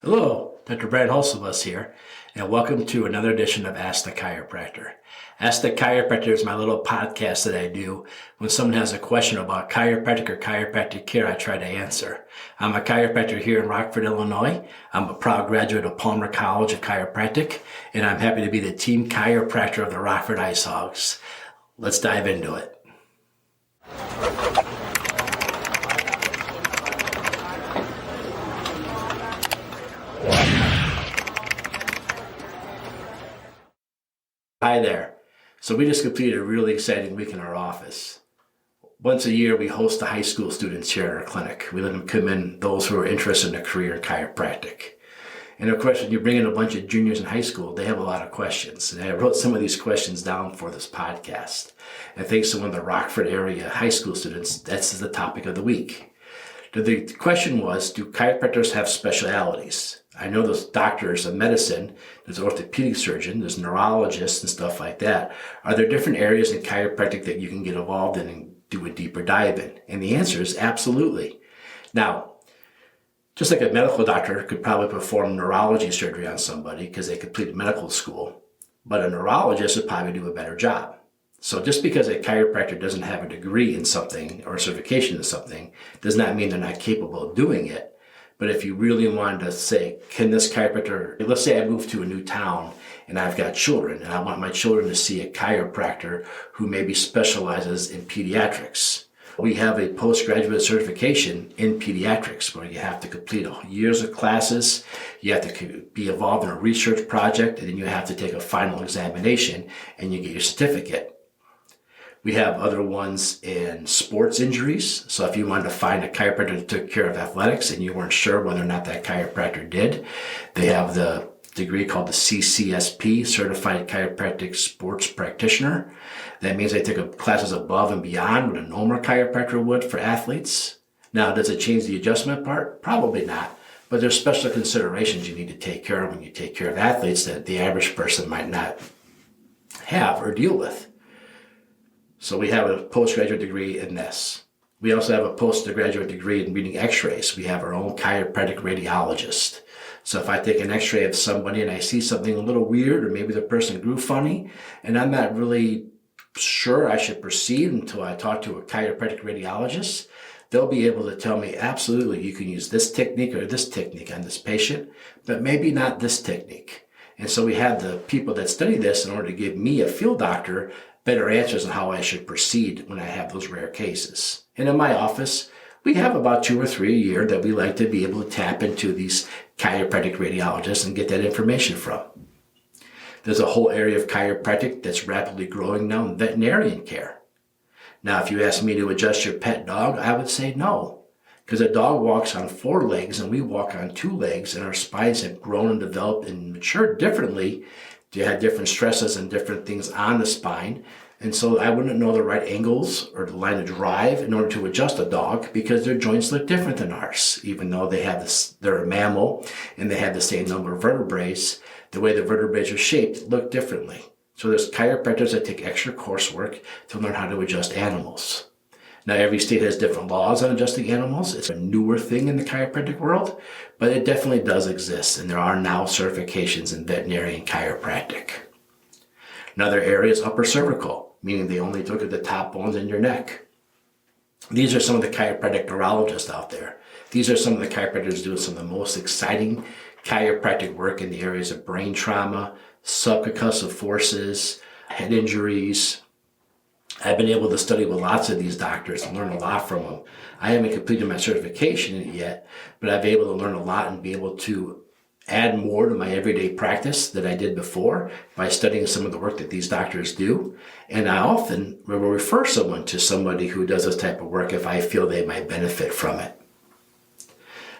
Hello, Dr. Brant Hulsebus here, and welcome to another edition of Ask the Chiropractor. Ask the Chiropractor is my little podcast that I do when someone has a question about chiropractic or chiropractic care. I try to answer. I'm a chiropractor here in Rockford, Illinois. I'm a proud graduate of Palmer College of Chiropractic, and I'm happy to be the team chiropractor of the Rockford IceHogs. Let's dive into it. Hi there. So we just completed a really exciting week in our office. Once a year, we host the high school students here at our clinic. We let them come in, those who are interested in a career in chiropractic. And of course, when you bring in a bunch of juniors in high school, they have a lot of questions. And I wrote some of these questions down for this podcast. And thanks to one of the Rockford area high school students, that's the topic of the week. The question was, do chiropractors have specialties? I know there's doctors of medicine, there's orthopedic surgeon, there's neurologists and stuff like that. Are there different areas in chiropractic that you can get involved in and do a deeper dive in? And the answer is absolutely. Now, just like a medical doctor could probably perform neurology surgery on somebody because they completed medical school, but a neurologist would probably do a better job. So just because a chiropractor doesn't have a degree in something or a certification in something does not mean they're not capable of doing it. But if you really wanted to say, can this chiropractor, let's say I move to a new town and I've got children and I want my children to see a chiropractor who maybe specializes in pediatrics. We have a postgraduate certification in pediatrics where you have to complete years of classes, you have to be involved in a research project, and then you have to take a final examination and you get your certificate. We have other ones in sports injuries. So if you wanted to find a chiropractor that took care of athletics and you weren't sure whether or not that chiropractor did, they have the degree called the CCSP, Certified Chiropractic Sports Practitioner. That means they take classes above and beyond what a normal chiropractor would for athletes. Now, does it change the adjustment part? Probably not. But there's special considerations you need to take care of when you take care of athletes that the average person might not have or deal with. So we have a postgraduate degree in this. We also have a postgraduate degree in reading x-rays. We have our own chiropractic radiologist. So if I take an x-ray of somebody and I see something a little weird, or maybe the person grew funny, and I'm not really sure I should proceed until I talk to a chiropractic radiologist, they'll be able to tell me, absolutely, you can use this technique or this technique on this patient, but maybe not this technique. And so we have the people that study this in order to give me, a field doctor, better answers on how I should proceed when I have those rare cases. And in my office, we have about 2 or 3 a year that we like to be able to tap into these chiropractic radiologists and get that information from. There's a whole area of chiropractic that's rapidly growing now in veterinarian care. Now, if you ask me to adjust your pet dog, I would say no, because a dog walks on 4 legs and we walk on 2 legs, and our spines have grown and developed and matured differently. You have different stresses and different things on the spine. And so I wouldn't know the right angles or the line of drive in order to adjust a dog because their joints look different than ours. Even though they're a mammal and they have the same number of vertebrae, the way the vertebrae are shaped look differently. So there's chiropractors that take extra coursework to learn how to adjust animals. Now, every state has different laws on adjusting animals. It's a newer thing in the chiropractic world, but it definitely does exist, and there are now certifications in veterinary and chiropractic. Another area is upper cervical, meaning they only look at the top bones in your neck. These are some of the chiropractic neurologists out there. These are some of the chiropractors doing some of the most exciting chiropractic work in the areas of brain trauma, subconcussive forces, head injuries. I've been able to study with lots of these doctors and learn a lot from them. I haven't completed my certification in it yet, but I've been able to learn a lot and be able to add more to my everyday practice that I did before by studying some of the work that these doctors do. And I often will refer someone to somebody who does this type of work if I feel they might benefit from it.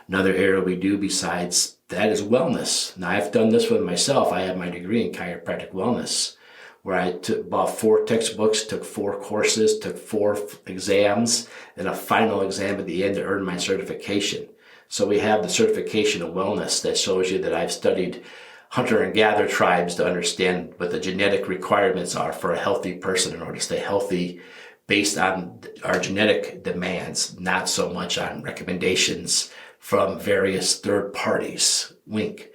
Another area we do besides that is wellness. Now, I've done this with myself. I have my degree in chiropractic wellness, where I bought 4 textbooks, took 4 courses, took 4 exams, and a final exam at the end to earn my certification. So we have the certification of wellness that shows you that I've studied hunter and gatherer tribes to understand what the genetic requirements are for a healthy person in order to stay healthy based on our genetic demands, not so much on recommendations from various third parties. wink.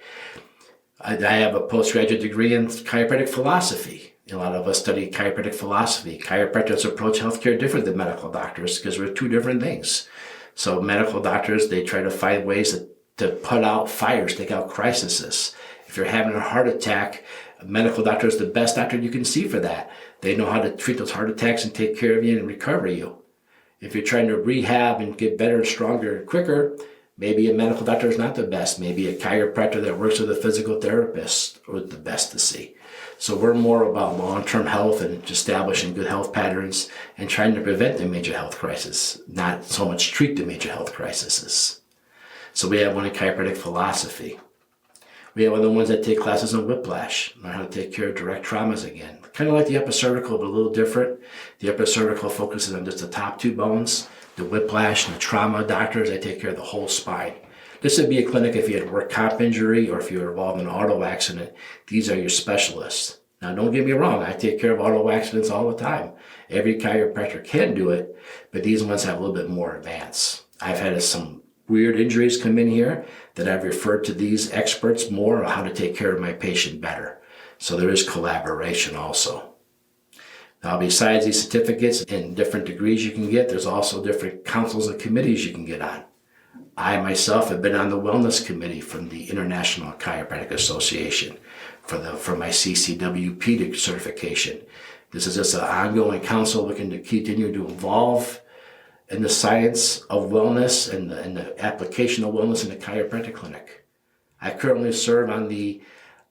I have a postgraduate degree in chiropractic philosophy. A lot of us study chiropractic philosophy. Chiropractors approach healthcare different than medical doctors because we're two different things. So medical doctors, they try to find ways to put out fires, take out crises. If you're having a heart attack, a medical doctor is the best doctor you can see for that. They know how to treat those heart attacks and take care of you and recover you. If you're trying to rehab and get better and stronger and quicker, maybe a medical doctor is not the best. Maybe a chiropractor that works with a physical therapist is the best to see. So we're more about long-term health and establishing good health patterns and trying to prevent the major health crisis, not so much treat the major health crises. So we have one in chiropractic philosophy. We have other ones that take classes on whiplash, learn how to take care of direct traumas again. Kind of like the upper cervical, but a little different. The upper cervical focuses on just the top two bones. The whiplash and the trauma doctors, they take care of the whole spine. This would be a clinic if you had a work comp injury or if you were involved in an auto accident. These are your specialists. Now, don't get me wrong. I take care of auto accidents all the time. Every chiropractor can do it, but these ones have a little bit more advance. I've had some weird injuries come in here that I've referred to these experts more on how to take care of my patient better. So there is collaboration also. Now, besides these certificates and different degrees you can get, there's also different councils and committees you can get on. I myself have been on the wellness committee from the International Chiropractic Association for my CCWP certification. This is just an ongoing council looking to continue to evolve in the science of wellness and the application of wellness in the chiropractic clinic. I currently serve on the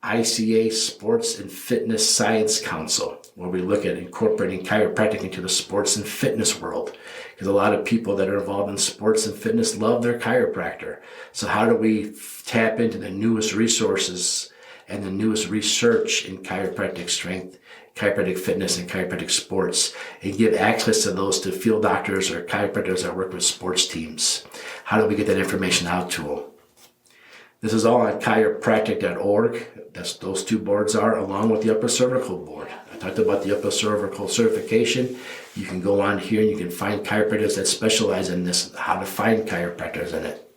ICA Sports and Fitness Science Council, where we look at incorporating chiropractic into the sports and fitness world. Because a lot of people that are involved in sports and fitness love their chiropractor. So how do we tap into the newest resources and the newest research in chiropractic strength, chiropractic fitness, and chiropractic sports, and give access to those to field doctors or chiropractors that work with sports teams? How do we get that information out to them? This is all on chiropractic.org. That's those two boards are, along with the upper cervical board. I talked about the upper cervical certification. You can go on here and you can find chiropractors that specialize in this, how to find chiropractors in it.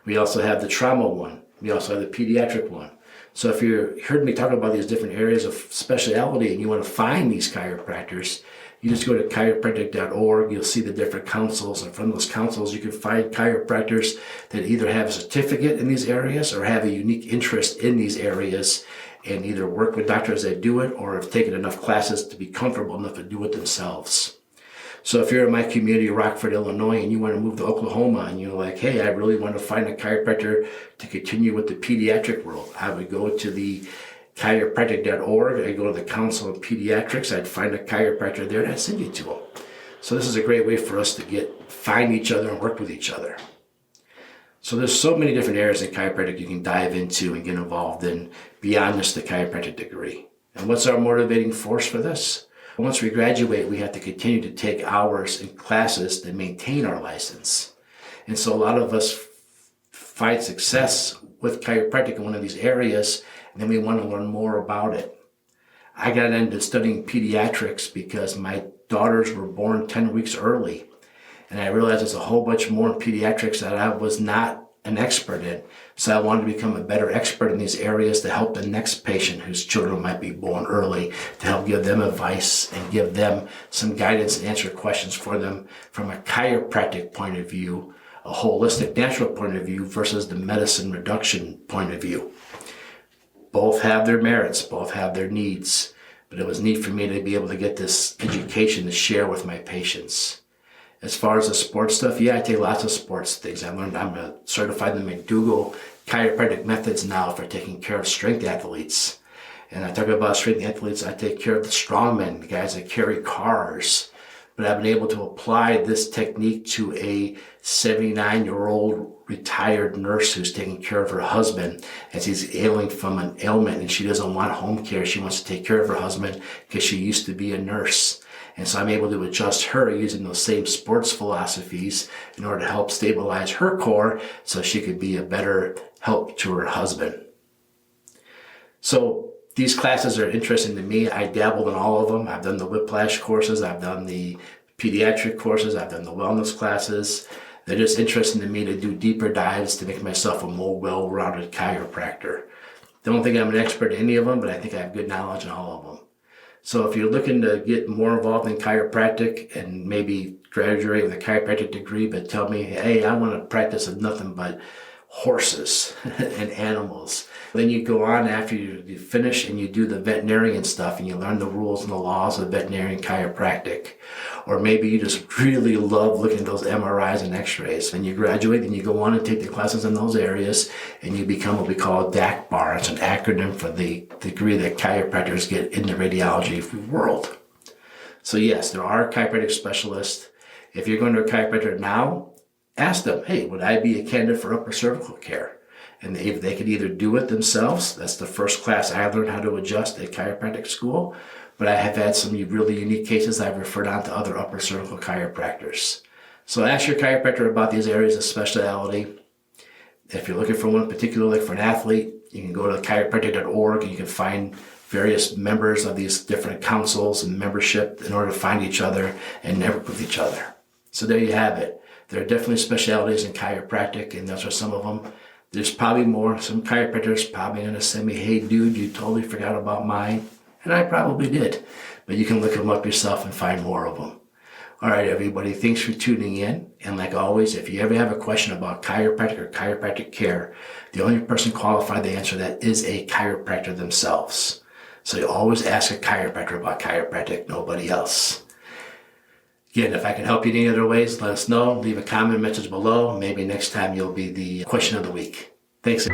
We also have the trauma one. We also have the pediatric one. So if you heard me talk about these different areas of specialty and you want to find these chiropractors, you just go to chiropractic.org. You'll see the different councils, and from those councils, you can find chiropractors that either have a certificate in these areas or have a unique interest in these areas and either work with doctors that do it or have taken enough classes to be comfortable enough to do it themselves. So if you're in my community, Rockford, Illinois, and you want to move to Oklahoma and you're like, hey, I really want to find a chiropractor to continue with the pediatric world, I would go to the chiropractic.org. I go to the Council of Pediatrics. I'd find a chiropractor there and I'd send you to them. So this is a great way for us to find each other and work with each other. So there's so many different areas in chiropractic you can dive into and get involved in beyond just the chiropractic degree. And what's our motivating force for this? Once we graduate, we have to continue to take hours and classes to maintain our license. And so a lot of us find success with chiropractic in one of these areas, and then we want to learn more about it. I got into studying pediatrics because my daughters were born 10 weeks early. And I realized there's a whole bunch more in pediatrics that I was not an expert in. So I wanted to become a better expert in these areas to help the next patient whose children might be born early, to help give them advice and give them some guidance and answer questions for them from a chiropractic point of view, a holistic natural point of view versus the medicine reduction point of view. Both have their merits, both have their needs, but it was neat for me to be able to get this education to share with my patients. As far as the sports stuff, yeah, I take lots of sports things. I'm certified in the McDougall chiropractic methods now for taking care of strength athletes. And I talk about strength athletes, I take care of the strongmen, the guys that carry cars. But I've been able to apply this technique to a 79-year-old retired nurse who's taking care of her husband as he's ailing from an ailment, and she doesn't want home care. She wants to take care of her husband because she used to be a nurse. And so I'm able to adjust her using those same sports philosophies in order to help stabilize her core so she could be a better help to her husband. So these classes are interesting to me. I dabbled in all of them. I've done the whiplash courses. I've done the pediatric courses. I've done the wellness classes. They're just interested in me to do deeper dives to make myself a more well-rounded chiropractor. Don't think I'm an expert in any of them, but I think I have good knowledge in all of them. So if you're looking to get more involved in chiropractic and maybe graduate with a chiropractic degree, but tell me, hey, I want to practice with nothing but horses and animals. Then you go on after you finish and you do the veterinarian stuff and you learn the rules and the laws of veterinarian chiropractic. Or maybe you just really love looking at those MRIs and x-rays. And you graduate and you go on and take the classes in those areas and you become what we call a DACBAR. It's an acronym for the degree that chiropractors get in the radiology world. So yes, there are chiropractic specialists. If you're going to a chiropractor now, ask them, hey, would I be a candidate for upper cervical care? And if they could either do it themselves, that's the first class I learned how to adjust at chiropractic school, but I have had some really unique cases I've referred on to other upper cervical chiropractors. So ask your chiropractor about these areas of specialty. If you're looking for one in particular, like for an athlete, you can go to chiropractic.org and you can find various members of these different councils and membership in order to find each other and network with each other. So there you have it. There are definitely specialties in chiropractic, and those are some of them. There's probably more. Some chiropractors probably going to say me, hey, dude, you totally forgot about mine. And I probably did. But you can look them up yourself and find more of them. All right, everybody, thanks for tuning in. And like always, if you ever have a question about chiropractic or chiropractic care, the only person qualified to answer that is a chiropractor themselves. So you always ask a chiropractor about chiropractic, nobody else. Again, if I can help you in any other ways, let us know. Leave a comment message below. Maybe next time you'll be the question of the week. Thanks.